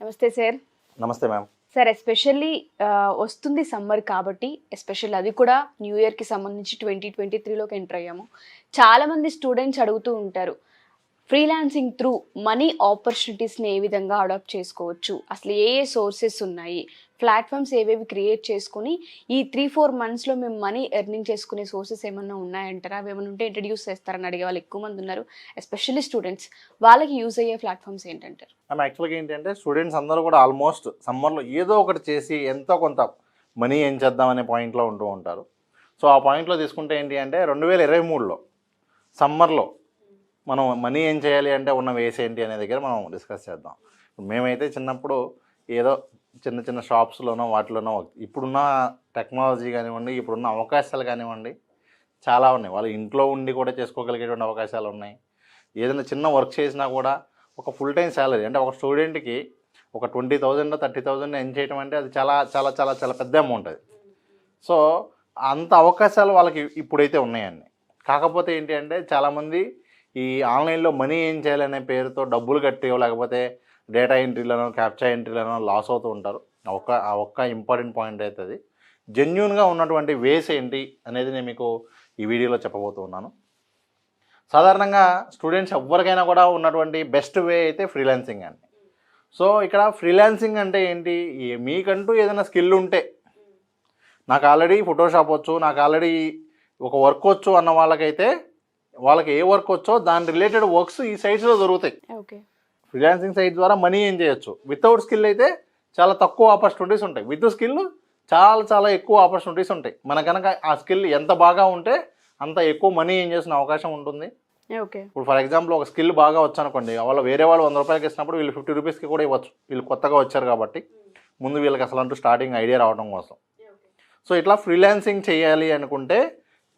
నమస్తే సార్. నమస్తే ma'am. Sir especially వస్తుంది సమ్మర్ కాబట్టి ఎస్పెషల్లీ అది కూడా న్యూ ఇయర్కి సంబంధించి 2023లోకి ఎంటర్ అయ్యాము. చాలామంది స్టూడెంట్స్ అడుగుతూ ఉంటారు, ఫ్రీలాన్సింగ్ త్రూ మనీ ఆపర్చునిటీస్ని ఏ విధంగా అడాప్ట్ చేసుకోవచ్చు, అసలు ఏ సోర్సెస్ ఉన్నాయి, ప్లాట్ఫామ్స్ ఏవేవి క్రియేట్ చేసుకుని ఈ 3-4 మంత్స్లో మేము మనీ ఎర్నింగ్ చేసుకునే సోర్సెస్ ఏమన్నా ఉన్నాయంటారా, అవి ఏమైనా ఉంటే ఇంట్రడ్యూస్ చేస్తారని అడిగే వాళ్ళు ఎక్కువ మంది ఉన్నారు. ఎస్పెషల్లీ స్టూడెంట్స్, వాళ్ళకి యూజ్ అయ్యే ప్లాట్ఫామ్స్ ఏంటంటారు? యాక్చువల్గా ఏంటంటే స్టూడెంట్స్ అందరూ కూడా ఆల్మోస్ట్ సమ్మర్లో ఏదో ఒకటి చేసి ఎంతో కొంత మనీ ఏం చేద్దామనే పాయింట్లో ఉంటూ ఉంటారు. సో ఆ పాయింట్లో తీసుకుంటే ఏంటి అంటే 2023లో సమ్మర్లో మనం మనీ ఏం చేయాలి అంటే ఉన్న వేస్ ఏంటి అనే దగ్గర మనం డిస్కస్ చేద్దాం. మేమైతే చిన్నప్పుడు ఏదో చిన్న చిన్న షాప్స్లోనో వాటిలోనో ఇప్పుడున్న టెక్నాలజీ కానివ్వండి, ఇప్పుడున్న అవకాశాలు కానివ్వండి చాలా ఉన్నాయి. వాళ్ళు ఇంట్లో ఉండి కూడా చేసుకోగలిగేటువంటి అవకాశాలు ఉన్నాయి. ఏదైనా చిన్న వర్క్ చేసినా కూడా ఒక ఫుల్ టైం శాలరీ అంటే ఒక స్టూడెంట్కి ఒక 20,000 30,000 ఎర్న్ చేయడం అంటే అది చాలా చాలా చాలా చాలా పెద్ద అమౌంట్ అది. సో అంత అవకాశాలు వాళ్ళకి ఇప్పుడైతే ఉన్నాయండి. కాకపోతే ఏంటి అంటే చాలామంది ఈ ఆన్లైన్లో మనీ ఏం చేయాలనే పేరుతో డబ్బులు కట్టేయో లేకపోతే డేటా ఎంట్రీలను క్యాప్చా ఎంట్రీలను లాస్ అవుతూ ఉంటారు. ఆ ఒక్క ఇంపార్టెంట్ పాయింట్ అయితే అది. జెన్యూన్గా ఉన్నటువంటి వేస్ ఏంటి అనేది నేను మీకు ఈ వీడియోలో చెప్పబోతూ ఉన్నాను. సాధారణంగా స్టూడెంట్స్ ఎవరికైనా కూడా ఉన్నటువంటి బెస్ట్ వే అయితే ఫ్రీలాన్సింగ్ అండి. సో ఇక్కడ ఫ్రీలాన్సింగ్ అంటే ఏంటి, మీకంటూ ఏదైనా స్కిల్ ఉంటే, నాకు ఆల్రెడీ ఫోటోషాప్ వచ్చు, నాకు ఆల్రెడీ ఒక వర్క్ వచ్చు అన్న వాళ్ళకైతే వాళ్ళకి ఏ వర్క్ వచ్చో దాని రిలేటెడ్ వర్క్స్ ఈ సైట్స్లో దొరుకుతాయి. ఓకే, ఫ్రీలాన్సింగ్ సైట్ ద్వారా మనీ ఏం చేయొచ్చు. వితౌట్ స్కిల్ అయితే చాలా తక్కువ ఆపర్చునిటీస్ ఉంటాయి. విత్ స్కిల్ చాలా చాలా ఎక్కువ ఆపర్చునిటీస్ ఉంటాయి. మన కనుక ఆ స్కిల్ ఎంత బాగా ఉంటే అంత ఎక్కువ మనీ ఏం చేసిన అవకాశం ఉంటుంది. ఓకే, ఇప్పుడు ఫర్ ఎగ్జాంపుల్ ఒక స్కిల్ బాగా వచ్చు అనుకోండి, వాళ్ళ వేరే వాళ్ళు 100 రూపాయలకి ఇచ్చినప్పుడు వీళ్ళు 50 రూపీస్కి కూడా ఇవ్వచ్చు. వీళ్ళు కొత్తగా వచ్చారు కాబట్టి ముందు వీళ్ళకి అసలు అంటూ స్టార్టింగ్ ఐడియా రావడం కోసం. సో ఇట్లా ఫ్రీలాన్సింగ్ చేయాలి అనుకుంటే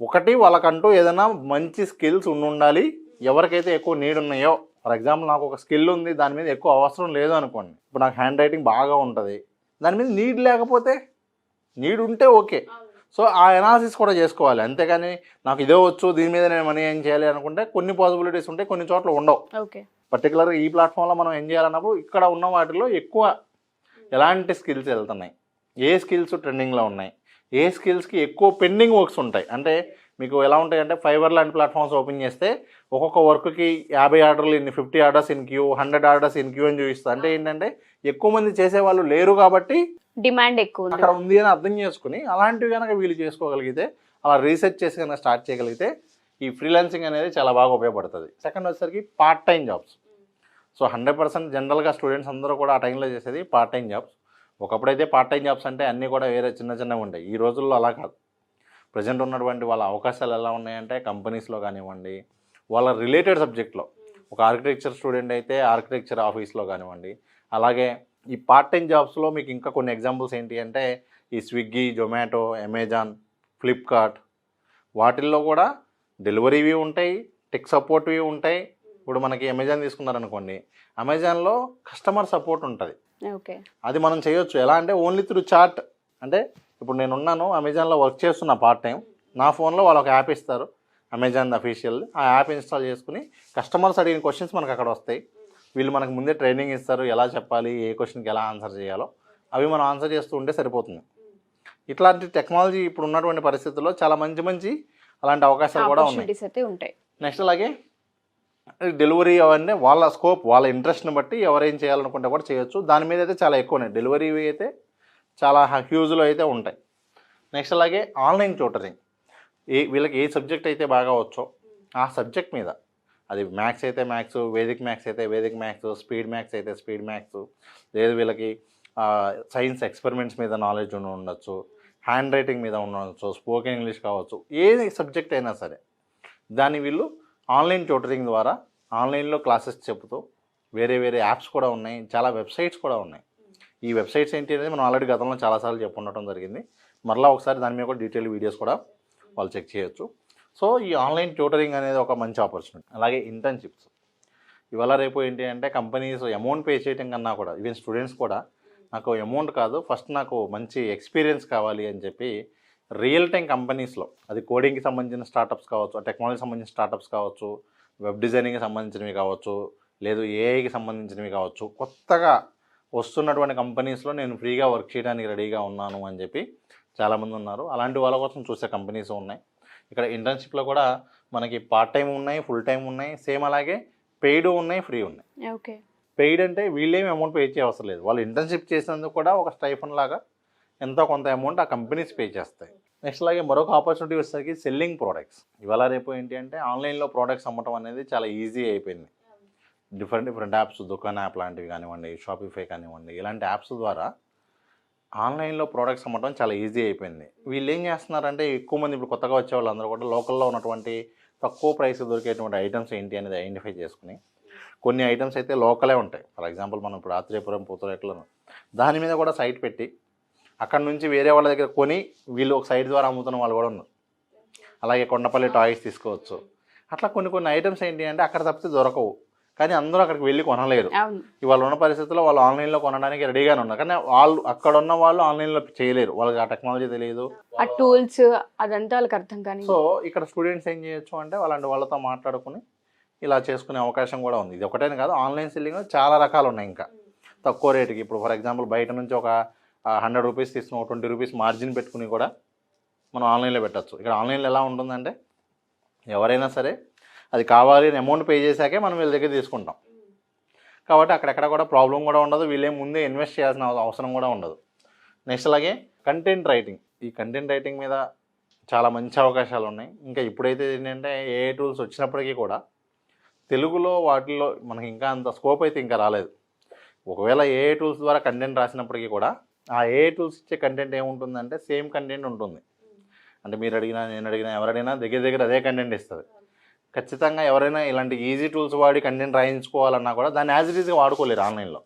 ఒకటి వాళ్ళకంటూ ఏదైనా మంచి స్కిల్స్ ఉండాలి. ఎవరికైతే ఎక్కువ నీడ్ ఉన్నాయో, ఫర్ ఎగ్జాంపుల్ నాకు ఒక స్కిల్ ఉంది, దాని మీద ఎక్కువ అవసరం లేదు అనుకోండి. ఇప్పుడు నాకు హ్యాండ్ రైటింగ్ బాగా ఉంటుంది, దాని మీద నీడ్ లేకపోతే, నీడ్ ఉంటే ఓకే. సో ఆ ఎనాలిసిస్ కూడా చేసుకోవాలి. అంతేగాని నాకు ఇదే వచ్చు దీని మీద నేను మనీ ఏం చేయాలి అనుకుంటే కొన్ని పాసిబిలిటీస్ ఉంటాయి, కొన్ని చోట్ల ఉండవు. ఓకే, పర్టికులర్గా ఈ ప్లాట్ఫామ్లో మనం ఏం చేయాలన్నప్పుడు ఇక్కడ ఉన్న వాటిలో ఎక్కువ ఎలాంటి స్కిల్స్ వెళ్తున్నాయి, ఏ స్కిల్స్ ట్రెండింగ్లో ఉన్నాయి, ఏ స్కిల్స్కి ఎక్కువ పెండింగ్ వర్క్స్ ఉంటాయి. అంటే మీకు ఎలా ఉంటాయంటే ఫైవర్ లాంటి ప్లాట్ఫామ్స్ ఓపెన్ చేస్తే ఒక్కొక్క వర్క్కి 50 ఆర్డర్లు in 50 orders in queue, 100 orders in queue అని చూపిస్తుంది. అంటే ఏంటంటే ఎక్కువ మంది చేసేవాళ్ళు లేరు కాబట్టి డిమాండ్ ఎక్కువ అక్కడ ఉంది అని అర్థం చేసుకుని అలాంటివి కనుక వీళ్ళు చేసుకోగలిగితే, అలా రీసెర్చ్ చేసి కనుక స్టార్ట్ చేయగలిగితే ఈ ఫ్రీలాన్సింగ్ అనేది చాలా బాగా ఉపయోగపడుతుంది. సెకండ్ వచ్చేసరికి పార్ట్ టైం జాబ్స్. సో 100% జనరల్గా స్టూడెంట్స్ అందరూ కూడా ఆ టైంలో చేసేది పార్ట్ టైం జాబ్స్. ఒకప్పుడైతే పార్ట్ టైం జాబ్స్ అంటే అన్నీ కూడా వేరే చిన్న చిన్నవి ఉంటాయి. ఈ రోజుల్లో అలా కాదు. ప్రజెంట్ ఉన్నటువంటి వాళ్ళ అవకాశాలు ఎలా ఉన్నాయంటే కంపెనీస్లో కానివ్వండి, వాళ్ళ రిలేటెడ్ సబ్జెక్ట్లో, ఒక ఆర్కిటెక్చర్ స్టూడెంట్ అయితే ఆర్కిటెక్చర్ ఆఫీస్లో కానివ్వండి, అలాగే ఈ పార్ట్ టైం జాబ్స్లో మీకు ఇంకా కొన్ని ఎగ్జాంపుల్స్ ఏంటి అంటే ఈ స్విగ్గీ, జొమాటో, అమెజాన్, ఫ్లిప్కార్ట్, వాటిల్లో కూడా డెలివరీవి ఉంటాయి, టెక్ సపోర్ట్వి ఉంటాయి. ఇప్పుడు మనకి అమెజాన్ తీసుకున్నారనుకోండి, అమెజాన్లో కస్టమర్ సపోర్ట్ ఉంటుంది. ఓకే, అది మనం చేయొచ్చు. ఎలా అంటే ఓన్లీ త్రూ చాట్. అంటే ఇప్పుడు నేను ఉన్నాను అమెజాన్లో వర్క్ చేస్తున్నా పార్ట్ టైం, నా ఫోన్లో వాళ్ళు ఒక యాప్ ఇస్తారు అమెజాన్ అఫీషియల్. ఆ యాప్ ఇన్స్టాల్ చేసుకుని కస్టమర్స్ అడిగిన క్వశ్చన్స్ మనకు అక్కడ వస్తాయి. వీళ్ళు మనకు ముందే ట్రైనింగ్ ఇస్తారు, ఎలా చెప్పాలి, ఏ క్వశ్చన్కి ఎలా ఆన్సర్ చేయాలో అవి మనం ఆన్సర్ చేస్తూ ఉంటే సరిపోతుంది. ఇట్లాంటి టెక్నాలజీ ఇప్పుడు ఉన్నటువంటి పరిస్థితుల్లో చాలా మంచి మంచి అలాంటి అవకాశాలు కూడా ఉన్నాయి. నెక్స్ట్ అలాగే డెలివరీ అవన్నీ వాళ్ళ స్కోప్, వాళ్ళ ఇంట్రెస్ట్ని బట్టి ఎవరేం చేయాలనుకుంటే కూడా చేయొచ్చు. దాని మీద అయితే చాలా ఎక్కువ ఉన్నాయి. డెలివరీ అయితే చాలా హ్యూజ్లో అయితే ఉంటాయి. నెక్స్ట్ అలాగే ఆన్లైన్ ట్యూటరింగ్. వీళ్ళకి ఏ సబ్జెక్ట్ అయితే బాగా వచ్చో ఆ సబ్జెక్ట్ మీద, అది మ్యాథ్స్ అయితే మ్యాథ్స్, వేదిక్ మ్యాథ్స్ అయితే వేదిక్ మ్యాథ్స్, స్పీడ్ మ్యాథ్స్ అయితే స్పీడ్ మ్యాథ్స్, లేదు వీళ్ళకి సైన్స్ ఎక్స్పెరిమెంట్స్ మీద నాలెడ్జ్ ఉండొచ్చు, హ్యాండ్ రైటింగ్ మీద ఉండవచ్చు, స్పోకెన్ ఇంగ్లీష్ కావచ్చు, ఏ సబ్జెక్ట్ అయినా సరే దాన్ని వీళ్ళు ఆన్లైన్ ట్యూటరింగ్ ద్వారా ఆన్లైన్లో క్లాసెస్ చెబుతూ, వేరే వేరే యాప్స్ కూడా ఉన్నాయి, చాలా వెబ్సైట్స్ కూడా ఉన్నాయి. ఈ వెబ్సైట్స్ ఏంటి అనేది మనం ఆల్రెడీ గతంలో చాలాసార్లు చెప్పుండటం జరిగింది. మరలా ఒకసారి దాని మీద కూడా డీటెయిల్ వీడియోస్ కూడా వాళ్ళు చెక్ చేయొచ్చు. సో ఈ ఆన్లైన్ ట్యూటరింగ్ అనేది ఒక మంచి ఆపర్చునిటీ. అలాగే ఇంటర్న్షిప్స్. ఇవాళ రేపు ఏంటి అంటే కంపెనీస్ అమౌంట్ పే చేయడం కన్నా కూడా, ఈవెన్ స్టూడెంట్స్ కూడా నాకు అమౌంట్ కాదు, ఫస్ట్ నాకు మంచి ఎక్స్పీరియన్స్ కావాలి అని చెప్పి రియల్ టైం కంపెనీస్లో, అది కోడింగ్కి సంబంధించిన స్టార్టప్స్ కావచ్చు, టెక్నాలజీకి సంబంధించిన స్టార్టప్స్ కావచ్చు, వెబ్ డిజైనింగ్కి సంబంధించినవి కావచ్చు, లేదు ఏఐకి సంబంధించినవి కావచ్చు, కొత్తగా వస్తున్నటువంటి కంపెనీస్లో నేను ఫ్రీగా వర్క్ చేయడానికి రెడీగా ఉన్నాను అని చెప్పి చాలామంది ఉన్నారు. అలాంటి వాళ్ళ కోసం చూసే కంపెనీస్ ఉన్నాయి. ఇక్కడ ఇంటర్న్షిప్లో కూడా మనకి పార్ట్ టైం ఉన్నాయి, ఫుల్ టైం ఉన్నాయి, సేమ్ అలాగే పెయిడ్ ఉన్నాయి, ఫ్రీ ఉన్నాయి. ఓకే. పెయిడ్ అంటే వీళ్ళేమి అమౌంట్ పే చేయవసరం లేదు. వాళ్ళు ఇంటర్న్షిప్ చేసినందుకు కూడా ఒక స్టైఫన్ లాగా ఎంతో కొంత అమౌంట్ ఆ కంపెనీస్ పే చేస్తాయి. నెక్స్ట్ అలాగే మరొక ఆపర్చునిటీ వచ్చేసరికి సెల్లింగ్ ప్రోడక్ట్స్. ఇవాళ రేపు ఏంటి అంటే ఆన్లైన్లో ప్రోడక్ట్స్ అమ్మటం అనేది చాలా ఈజీ అయిపోయింది. డిఫరెంట్ యాప్స్, దుకాన్ యాప్ లాంటివి కానివ్వండి, షాపిఫై కానివ్వండి, ఇలాంటి యాప్స్ ద్వారా ఆన్లైన్లో ప్రోడక్ట్స్ అమ్మటం చాలా ఈజీ అయిపోయింది. వీళ్ళు ఏం చేస్తున్నారంటే ఎక్కువ మంది ఇప్పుడు కొత్తగా వచ్చే వాళ్ళందరూ కూడా లోకల్లో ఉన్నటువంటి తక్కువ ప్రైస్ దొరికేటువంటి ఐటమ్స్ ఏంటి అనేది ఐడెంటిఫై చేసుకుని కొన్ని ఐటమ్స్ అయితే లోకలే ఉంటాయి. ఫర్ ఎగ్జాంపుల్ మనం ఇప్పుడు ఆత్రేయపురం, పూతరేకులను దాని మీద కూడా సైట్ పెట్టి అక్కడ నుంచి వేరే వాళ్ళ దగ్గర కొని వీళ్ళు ఒక సైట్ ద్వారా అమ్ముతున్న వాళ్ళు కూడా ఉన్నారు. అలాగే కొండపల్లి టాయ్స్ తీసుకోవచ్చు. అట్లా కొన్ని ఐటమ్స్ ఏంటి అంటే అక్కడ తప్పితే దొరకవు, కానీ అందరూ అక్కడికి వెళ్ళి కొనలేరు. ఇవాళ ఉన్న పరిస్థితుల్లో వాళ్ళు ఆన్లైన్లో కొనడానికి రెడీగానే ఉన్నారు, కానీ వాళ్ళు అక్కడ ఉన్న వాళ్ళు ఆన్లైన్లో చేయలేరు. వాళ్ళకి ఆ టెక్నాలజీ తెలియదు, ఆ టూల్స్ అదంతా వాళ్ళకి అర్థం కానీ. సో ఇక్కడ స్టూడెంట్స్ ఏం చేయొచ్చు అంటే అలాంటి వాళ్ళతో మాట్లాడుకుని ఇలా చేసుకునే అవకాశం కూడా ఉంది. ఇది ఒకటేనే కాదు, ఆన్లైన్ సెల్లింగ్ చాలా రకాలు ఉన్నాయి. ఇంకా తక్కువ రేటుకి ఇప్పుడు ఫర్ ఎగ్జాంపుల్ బయట నుంచి ఒక 100 రూపీస్ తీసుకుని 20 రూపీస్ మార్జిన్ పెట్టుకుని కూడా మనం ఆన్లైన్లో పెట్టచ్చు. ఇక్కడ ఆన్లైన్లో ఎలా ఉంటుందంటే ఎవరైనా సరే అది కావాలి అని అమౌంట్ పే చేశాకే మనం వీళ్ళ దగ్గర తీసుకుంటాం. కాబట్టి అక్కడెక్కడ కూడా ప్రాబ్లం కూడా ఉండదు, వీళ్ళే ముందే ఇన్వెస్ట్ చేయాల్సిన అవసరం కూడా ఉండదు. నెక్స్ట్ అలాగే కంటెంట్ రైటింగ్. ఈ కంటెంట్ రైటింగ్ మీద చాలా మంచి అవకాశాలు ఉన్నాయి. ఇంకా ఇప్పుడైతే ఏంటంటే ఏఐ టూల్స్ వచ్చినప్పటికీ కూడా తెలుగులో వాటిల్లో మనకి ఇంకా అంత స్కోప్ అయితే ఇంకా రాలేదు. ఒకవేళ ఏఐ టూల్స్ ద్వారా కంటెంట్ రాసినప్పటికీ కూడా ఆ ఏఐ టూల్స్ ఇచ్చే కంటెంట్ ఏముంటుందంటే సేమ్ కంటెంట్ ఉంటుంది. అంటే మీరు అడిగినా, నేను అడిగినా, ఎవరైనా దగ్గర అదే కంటెంట్ ఇస్తుంది. ఖచ్చితంగా ఎవరైనా ఇలాంటి ఈజీ టూల్స్ వాడి కంటెంట్ రాయించుకోవాలన్నా కూడా దాన్ని యాజ్ ఇట్ ఈజ్గా వాడుకోలేరు ఆన్లైన్లో.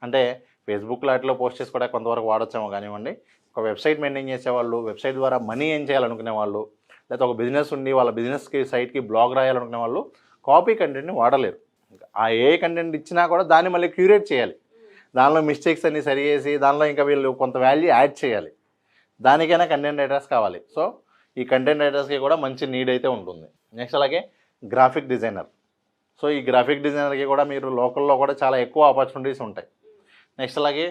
అంటే ఫేస్బుక్లో అట్లా పోస్ట్ చేసి కూడా కొంతవరకు వాడొచ్చామో కానివ్వండి, ఒక వెబ్సైట్ మెయింటైన్ చేసేవాళ్ళు, వెబ్సైట్ ద్వారా మనీ ఏం చేయాలనుకునే వాళ్ళు, లేకపోతే ఒక బిజినెస్ ఉండి వాళ్ళ బిజినెస్కి సైట్కి బ్లాగ్ రాయాలనుకునే వాళ్ళు కాపీ కంటెంట్ని వాడలేరు. ఆ ఏ కంటెంట్ ఇచ్చినా కూడా దాన్ని మళ్ళీ క్యూరేట్ చేయాలి, దానిలో మిస్టేక్స్ అన్ని సరి చేసి దానిలో ఇంకా వీళ్ళు కొంత వాల్యూ యాడ్ చేయాలి. దానికైనా కంటెంట్ రైటర్స్ కావాలి. సో ఈ కంటెంట్ రైటర్స్కి కూడా మంచి నీడ్ అయితే ఉంటుంది. నెక్స్ట్ అలాగే గ్రాఫిక్ డిజైనర్. సో ఈ గ్రాఫిక్ డిజైనర్కి కూడా మీరు లోకల్లో కూడా చాలా ఎక్కువ ఆపర్చునిటీస్ ఉంటాయి. నెక్స్ట్ అలాగే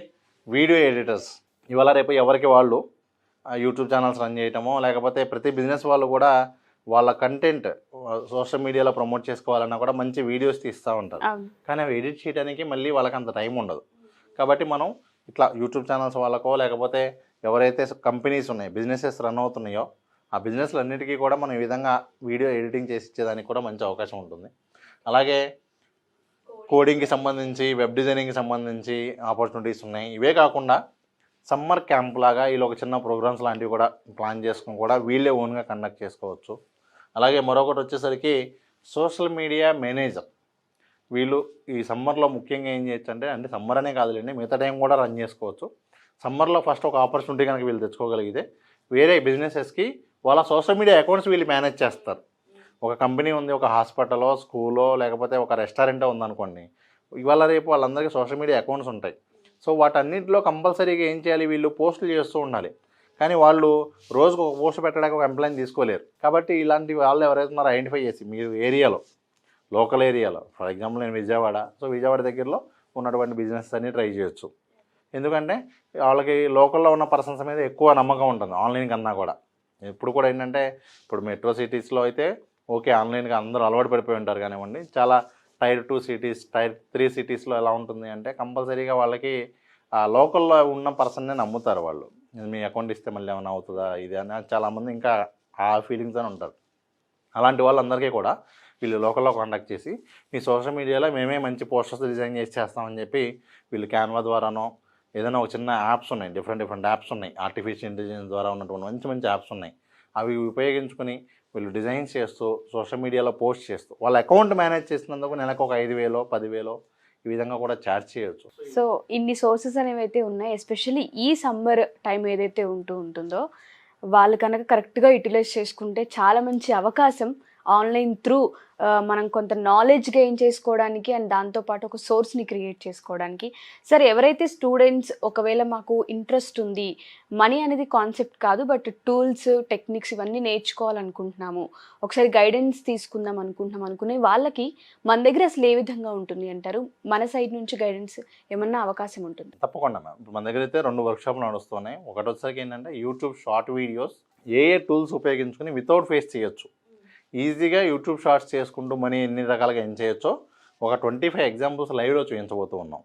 వీడియో ఎడిటర్స్. ఇవాళ రేపు ఎవరికి వాళ్ళు యూట్యూబ్ ఛానల్స్ రన్ చేయటమో, లేకపోతే ప్రతి బిజినెస్ వాళ్ళు కూడా వాళ్ళ కంటెంట్ సోషల్ మీడియాలో ప్రమోట్ చేసుకోవాలన్నా కూడా మంచి వీడియోస్ తీస్తూ ఉంటారు, కానీ అవి ఎడిట్ చేయడానికి మళ్ళీ వాళ్ళకి అంత టైం ఉండదు. కాబట్టి మనం ఇట్లా యూట్యూబ్ ఛానల్స్ వాళ్ళకో, లేకపోతే ఎవరైతే కంపెనీస్ ఉన్నాయి, బిజినెసెస్ రన్ అవుతున్నాయో ఆ బిజినెస్లు అన్నిటికీ కూడా మనం ఈ విధంగా వీడియో ఎడిటింగ్ చేసి ఇచ్చేదానికి కూడా మంచి అవకాశం ఉంటుంది. అలాగే కోడింగ్కి సంబంధించి, వెబ్ డిజైనింగ్కి సంబంధించి ఆపర్చునిటీస్ ఉన్నాయి. ఇవే కాకుండా సమ్మర్ క్యాంప్ లాగా వీళ్ళు ఒక చిన్న ప్రోగ్రామ్స్ లాంటివి కూడా ప్లాన్ చేసుకుని కూడా వీళ్ళే ఓన్గా కండక్ట్ చేసుకోవచ్చు. అలాగే మరొకటి వచ్చేసరికి సోషల్ మీడియా మేనేజర్. వీళ్ళు ఈ సమ్మర్లో ముఖ్యంగా ఏం చేయొచ్చు అంటే సమ్మర్ అనే కాదులేండి, మిగతా టైం కూడా రన్ చేసుకోవచ్చు. సమ్మర్లో ఫస్ట్ ఒక ఆపర్చునిటీ కనుక వీళ్ళు తెచ్చుకోగలిగితే వేరే బిజినెసెస్కి వాళ్ళ సోషల్ మీడియా అకౌంట్స్ వీళ్ళు మేనేజ్ చేస్తారు. ఒక కంపెనీ ఉంది, ఒక హాస్పిటలో, స్కూలో, లేకపోతే ఒక రెస్టారెంటో ఉందనుకోండి, ఇవాళ రేపు వాళ్ళందరికీ సోషల్ మీడియా అకౌంట్స్ ఉంటాయి. సో వాటన్నింటిలో కంపల్సరీగా ఏం చేయాలి, వీళ్ళు పోస్టులు చేస్తూ ఉండాలి. కానీ వాళ్ళు రోజుకు ఒక పోస్ట్ పెట్టడానికి ఒక ఎంప్లాయీని తీసుకోలేరు. కాబట్టి ఇలాంటి వాళ్ళు ఎవరైతే ఉన్నారో ఐడెంటిఫై చేసి మీరు ఏరియాలో, లోకల్ ఏరియాలో, ఫర్ ఎగ్జాంపుల్ నేను విజయవాడ, సో విజయవాడ దగ్గరలో ఉన్నటువంటి బిజినెస్ అన్ని ట్రై చేయొచ్చు. ఎందుకంటే వాళ్ళకి లోకల్లో ఉన్న పర్సన్స్ మీద ఎక్కువ నమ్మకం ఉంటుంది ఆన్లైన్ కన్నా కూడా. ఇప్పుడు కూడా ఏంటంటే ఇప్పుడు మెట్రో సిటీస్లో అయితే ఓకే ఆన్లైన్గా అందరూ అలవాటు పడిపోయి ఉంటారు కానివ్వండి, చాలా టైర్ 2 సిటీస్, టైర్ 3 సిటీస్లో ఎలా ఉంటుంది అంటే కంపల్సరీగా వాళ్ళకి ఆ లోకల్లో ఉన్న పర్సన్నే నమ్ముతారు. వాళ్ళు మీ అకౌంట్ ఇస్తే మళ్ళీ ఏమైనా అవుతుందా ఇది అని చాలామంది ఇంకా ఆ ఫీలింగ్స్ అని ఉంటారు. అలాంటి వాళ్ళందరికీ కూడా వీళ్ళు లోకల్లో కాంటాక్ట్ చేసి మీ సోషల్ మీడియాలో మేమే మంచి పోస్టర్స్ డిజైన్ చేసి చేస్తామని చెప్పి వీళ్ళు క్యాన్వా ద్వారానో ఏదైనా ఒక చిన్న యాప్స్ ఉన్నాయి, డిఫరెంట్ యాప్స్ ఉన్నాయి, ఆర్టిఫిషియల్ ఇంటెలిజెన్స్ ద్వారా ఉన్నటువంటి మంచి యాప్స్ ఉన్నాయి. అవి ఉపయోగించుకొని వీళ్ళు డిజైన్స్ చేస్తూ సోషల్ మీడియాలో పోస్ట్ చేస్తూ వాళ్ళ అకౌంట్ మేనేజ్ చేసినందుకు నెలకు ఒక 5,000 10,000 ఈ విధంగా కూడా ఛార్జ్ చేయొచ్చు. సో ఇన్ని సోర్సెస్ అనేవి అయితే ఉన్నాయి. ఎస్పెషల్లీ ఈ సమ్మర్ టైం ఏదైతే ఉంటుందో వాళ్ళు కనుక కరెక్ట్గా యూటిలైజ్ చేసుకుంటే చాలా మంచి అవకాశం ఆన్లైన్ త్రూ మనం కొంత నాలెడ్జ్ గెయిన్ చేసుకోవడానికి అండ్ దాంతోపాటు ఒక సోర్స్ని క్రియేట్ చేసుకోవడానికి. సార్, ఎవరైతే స్టూడెంట్స్ ఒకవేళ మాకు ఇంట్రెస్ట్ ఉంది, మనీ అనేది కాన్సెప్ట్ కాదు, బట్ టూల్స్, టెక్నిక్స్ ఇవన్నీ నేర్చుకోవాలనుకుంటున్నాము, ఒకసారి గైడెన్స్ తీసుకుందాం అనుకునే వాళ్ళకి మన దగ్గర అసలు ఏ విధంగా ఉంటుంది అంటారు? మన సైడ్ నుంచి గైడెన్స్ ఏమన్నా అవకాశం ఉంటుంది? తప్పకుండా మ్యామ్. ఇప్పుడు మన దగ్గర అయితే 2 వర్క్షాప్లు నడుస్తున్నాయి. ఒకటి వచ్చేసరికి ఏంటంటే యూట్యూబ్ షార్ట్ వీడియోస్ ఏ టూల్స్ ఉపయోగించుకుని వితౌట్ ఫేస్ చేయొచ్చు, ఈజీగా యూట్యూబ్ షార్ట్స్ చేసుకుంటూ మనీ ఎన్ని రకాలుగా ఎర్న్ చేయొచ్చో ఒక 25 ఎగ్జాంపుల్స్ లైవ్లో చూపించబోతూ ఉన్నాం.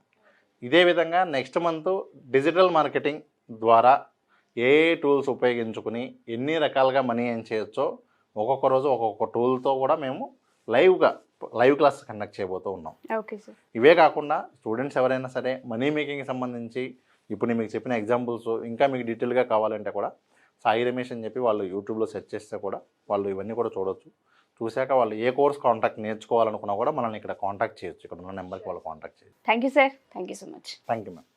ఇదే విధంగా నెక్స్ట్ మంత్ డిజిటల్ మార్కెటింగ్ ద్వారా ఏ టూల్స్ ఉపయోగించుకుని ఎన్ని రకాలుగా మనీ ఎర్న్ చేయొచ్చో ఒక్కొక్క రోజు ఒక్కొక్క టూల్తో కూడా మేము లైవ్ క్లాస్ కండక్ట్ చేయబోతూ ఉన్నాం. Okay sir. ఇవే కాకుండా స్టూడెంట్స్ ఎవరైనా సరే మనీ మేకింగ్కి సంబంధించి ఇప్పుడు నేను మీకు చెప్పిన ఎగ్జాంపుల్స్ ఇంకా మీకు డీటెయిల్గా కావాలంటే కూడా సాయి రమేష్ అని చెప్పి వాళ్ళు యూట్యూబ్లో సెర్చ్ చేస్తే కూడా వాళ్ళు ఇవన్నీ కూడా చూడొచ్చు. చూశాక వాళ్ళు ఏ కోర్స్ నేర్చుకోవాలనుకున్నా కూడా మనల్ని ఇక్కడ కాంటాక్ట్ చేయొచ్చు. ఇక్కడ ఉన్న నెంబర్కి వాళ్ళు కాంటాక్ట్ చేయొచ్చు. Thank you sir. Thank you so much. Thank you ma'am.